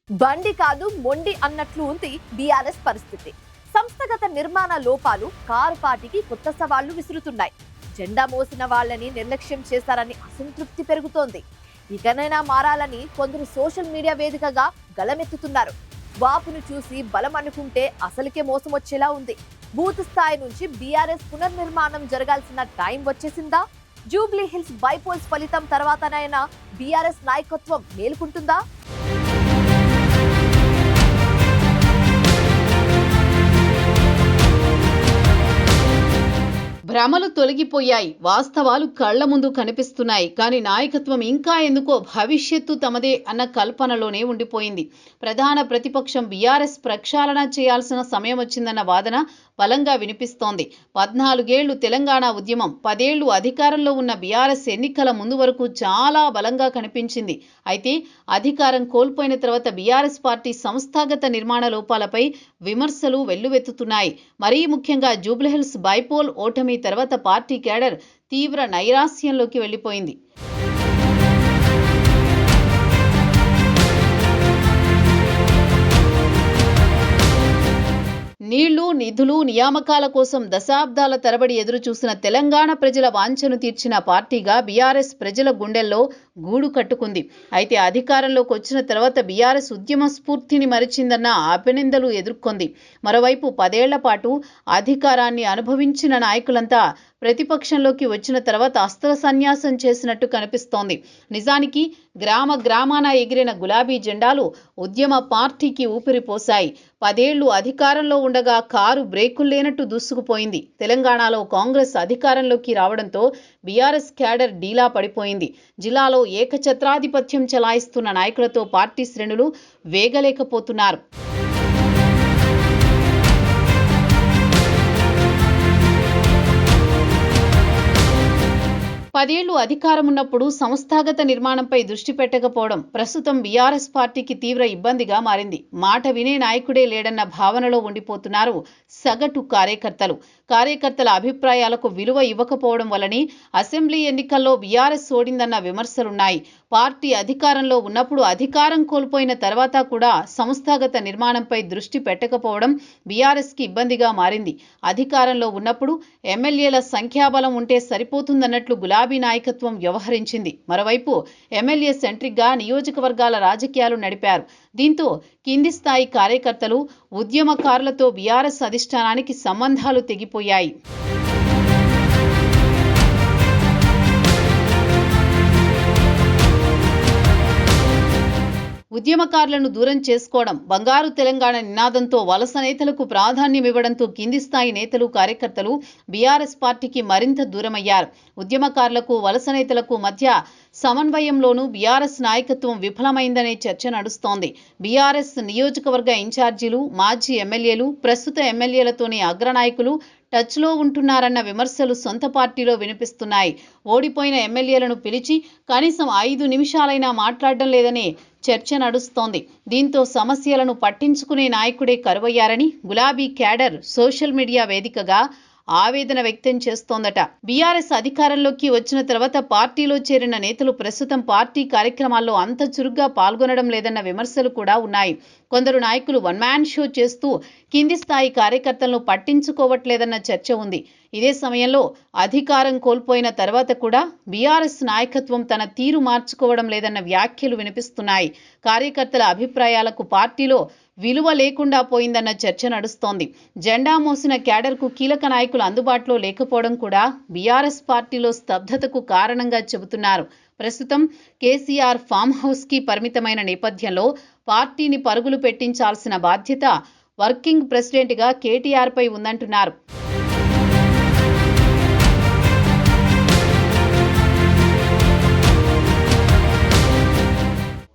బండి కాదు మొండి అన్నట్లు ఉంది బీఆర్ఎస్ పరిస్థితి. సంస్థగత నిర్మాణ లోపాలు కారు పార్టీకి కొత్త సవాళ్లు విసురుతున్నాయి. జెండా మోసిన వాళ్ళని నిర్లక్ష్యం చేశారని అసంతృప్తి పెరుగుతోంది. ఇకనైనా మారాలని కొందరు సోషల్ మీడియా వేదికగా గళమెత్తుతున్నారు. వాపును చూసి బలం అనుకుంటే అసలుకే మోసం వచ్చేలా ఉంది. బూత్ స్థాయి నుంచి బీఆర్ఎస్ పునర్నిర్మాణం జరగాల్సిన టైం వచ్చేసిందా? జూబ్లీ హిల్స్ బైపోల్స్ ఫలితం తర్వాతనైనా బీఆర్ఎస్ నాయకత్వం మేలుకుంటుందా? భ్రమలు తొలగిపోయాయి, వాస్తవాలు కళ్ల ముందు కనిపిస్తున్నాయి. కానీ నాయకత్వం ఇంకా ఎందుకో భవిష్యత్తు తమదే అన్న కల్పనలోనే ఉండిపోయింది. ప్రధాన ప్రతిపక్షం బీఆర్ఎస్ ప్రక్షాళన చేయాల్సిన సమయం వచ్చిందన్న వాదన బలంగా వినిపిస్తోంది. 14 ఏళ్లు తెలంగాణ ఉద్యమం, 10 ఏళ్లు అధికారంలో ఉన్న బీఆర్ఎస్ ఎన్నికల ముందు వరకు చాలా బలంగా కనిపించింది. అయితే అధికారం కోల్పోయిన తర్వాత బీఆర్ఎస్ పార్టీ సంస్థాగత నిర్మాణ లోపాలపై విమర్శలు వెల్లువెత్తుతున్నాయి. మరీ ముఖ్యంగా జూబ్లీహిల్స్ బైపోల్ ఓటమి తర్వాత పార్టీ కేడర్ తీవ్ర నైరాస్యంలోకి వెళ్లిపోయింది. నీళ్లు, నిధులు, నియామకాల కోసం దశాబ్దాల తరబడి ఎదురుచూసిన తెలంగాణ ప్రజల వాంఛను తీర్చిన పార్టీగా బీఆర్ఎస్ ప్రజల గుండెల్లో గూడు కట్టుకుంది. అయితే అధికారంలోకి వచ్చిన తర్వాత బీఆర్ఎస్ ఉద్యమ స్ఫూర్తిని మరిచిందన్న అపనిందలు ఎదుర్కొంది. మరోవైపు 10 ఏళ్ల పాటు అధికారాన్ని అనుభవించిన నాయకులంతా ప్రతిపక్షంలోకి వచ్చిన తర్వాత అస్త్ర సన్యాసం చేసినట్టు కనిపిస్తోంది. నిజానికి గ్రామ గ్రామాన ఎగిరిన గులాబీ జెండాలు ఉద్యమ పార్టీకి ఊపిరిపోశాయి. 10 ఏళ్లు అధికారంలో ఉండగా కారు బ్రేకులు లేనట్టు దూసుకుపోయింది. తెలంగాణలో కాంగ్రెస్ అధికారంలోకి రావడంతో బీఆర్ఎస్ క్యాడర్ డీలా పడిపోయింది. జిల్లాలో ఏకఛత్రాధిపత్యం చెలాయిస్తున్న నాయకులతో పార్టీ శ్రేణులు వేగలేకపోతున్నారు. 10 ఏళ్లు అధికారం ఉన్నప్పుడు సంస్థాగత నిర్మాణంపై దృష్టి పెట్టకపోవడం ప్రస్తుతం బీఆర్ఎస్ పార్టీకి తీవ్ర ఇబ్బందిగా మారింది. మాట వినే నాయకుడే లేడన్న భావనలో ఉండిపోతున్నారు సగటు కార్యకర్తల అభిప్రాయాలకు విలువ ఇవ్వకపోవడం వల్లనే అసెంబ్లీ ఎన్నికల్లో బీఆర్ఎస్ ఓడిందన్న విమర్శలున్నాయి. పార్టీ అధికారంలో ఉన్నప్పుడు అధికారం కోల్పోయిన తర్వాత కూడా సంస్థాగత నిర్మాణంపై దృష్టి పెట్టకపోవడం బీఆర్ఎస్కి ఇబ్బందిగా మారింది. అధికారంలో ఉన్నప్పుడు ఎమ్మెల్యేల సంఖ్యాబలం ఉంటే సరిపోతుందన్నట్లు గులాబీ నాయకత్వం వ్యవహరించింది. మరోవైపు ఎమ్మెల్యే సెంట్రిక్గా నియోజకవర్గాల రాజకీయాలు నడిపారు. దీంతో కింది స్థాయి కార్యకర్తలు, ఉద్యమకారులతో బీఆర్ఎస్ అధిష్టానానికి సంబంధాలు తెగిపోయాయి. ఉద్యమకారులను దూరం చేసుకోవడం, బంగారు తెలంగాణ నినాదంతో వలస నేతలకు ప్రాధాన్యం ఇవ్వడంతో కింది స్థాయి నేతలు, కార్యకర్తలు బీఆర్ఎస్ పార్టీకి మరింత దూరమయ్యారు. ఉద్యమకారులకు, వలస నేతలకు మధ్య సమన్వయంలోనూ బీఆర్ఎస్ నాయకత్వం విఫలమైందనే చర్చ నడుస్తోంది. బీఆర్ఎస్ నియోజకవర్గ ఇన్ఛార్జీలు, మాజీ ఎమ్మెల్యేలు, ప్రస్తుత ఎమ్మెల్యేలతోనే అగ్రనాయకులు టచ్లో ఉంటున్నారన్న విమర్శలు సొంత పార్టీలో వినిపిస్తున్నాయి. ఓడిపోయిన ఎమ్మెల్యేలను పిలిచి కనీసం 5 నిమిషాలైనా మాట్లాడడం లేదనే చర్చ నడుస్తోంది. దీంతో సమస్యలను పట్టించుకునే నాయకుడే కరువయ్యారని గులాబీ క్యాడర్ సోషల్ మీడియా వేదికగా ఆవేదన వ్యక్తం చేస్తోందట. బీఆర్ఎస్ అధికారంలోకి వచ్చిన తర్వాత పార్టీలో చేరిన నేతలు ప్రస్తుతం పార్టీ కార్యక్రమాల్లో అంత చురుగ్గా పాల్గొనడం లేదన్న విమర్శలు కూడా ఉన్నాయి. కొందరు నాయకులు వన్ మ్యాన్ షో చేస్తూ కింది స్థాయి కార్యకర్తలను పట్టించుకోవట్లేదన్న చర్చ ఉంది. ఇదే సమయంలో అధికారం కోల్పోయిన తర్వాత కూడా బీఆర్ఎస్ నాయకత్వం తన తీరు మార్చుకోవడం లేదన్న వ్యాఖ్యలు వినిపిస్తున్నాయి. కార్యకర్తల అభిప్రాయాలకు పార్టీలో విలువ లేకుండా పోయిందన్న చర్చ నడుస్తోంది. జెండా మోసిన క్యాడర్కు కీలక నాయకులు అందుబాటులో లేకపోవడం కూడా బీఆర్ఎస్ పార్టీలో స్తబ్దతకు కారణంగా చెబుతున్నారు. ప్రస్తుతం కేసీఆర్ ఫామ్ హౌస్కి పరిమితమైన నేపథ్యంలో పార్టీని పరుగులు పెట్టించాల్సిన బాధ్యత వర్కింగ్ ప్రెసిడెంట్గా కేటీఆర్పై ఉందంటున్నారు.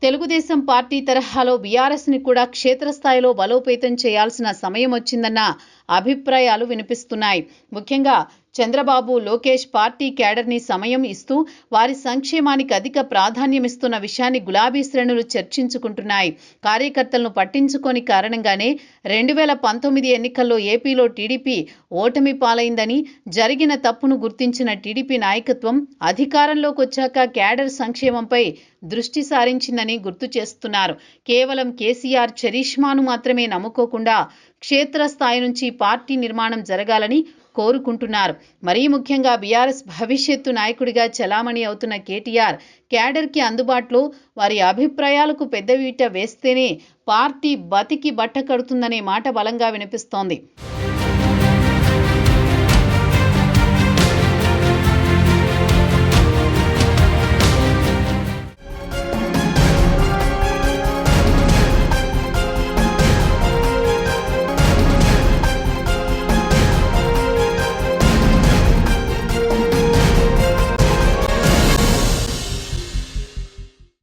తెలుగుదేశం పార్టీ తరహాలో బీఆర్ఎస్ని కూడా క్షేత్రస్థాయిలో బలోపేతం చేయాల్సిన సమయం వచ్చిందన్న అభిప్రాయాలు వినిపిస్తున్నాయి. ముఖ్యంగా చంద్రబాబు, లోకేష్ పార్టీ క్యాడర్ని సమయం ఇస్తూ వారి సంక్షేమానికి అధిక ప్రాధాన్యమిస్తున్న విషయాన్ని గులాబీ శ్రేణులు చర్చించుకుంటున్నాయి. కార్యకర్తలను పట్టించుకోని కారణంగానే 2019 ఎన్నికల్లో ఏపీలో టీడీపీ ఓటమి పాలైందని, జరిగిన తప్పును గుర్తించిన టీడీపీ నాయకత్వం అధికారంలోకి వచ్చాక క్యాడర్ సంక్షేమంపై దృష్టి సారించిందని గుర్తు చేస్తున్నారు. కేవలం కేసీఆర్ చరిష్మాను మాత్రమే నమ్ముకోకుండా క్షేత్రస్థాయి నుంచి పార్టీ నిర్మాణం జరగాలని కోరుకుంటున్నారు. మరీ ముఖ్యంగా బీఆర్ఎస్ భవిష్యత్తు నాయకుడిగా చలామణి అవుతున్న కేటీఆర్ క్యాడర్కి అందుబాటులో వారి అభిప్రాయాలకు పెద్దపీట వేస్తేనే పార్టీ బతికి బట్ట కడుతుందనే మాట బలంగా వినిపిస్తోంది.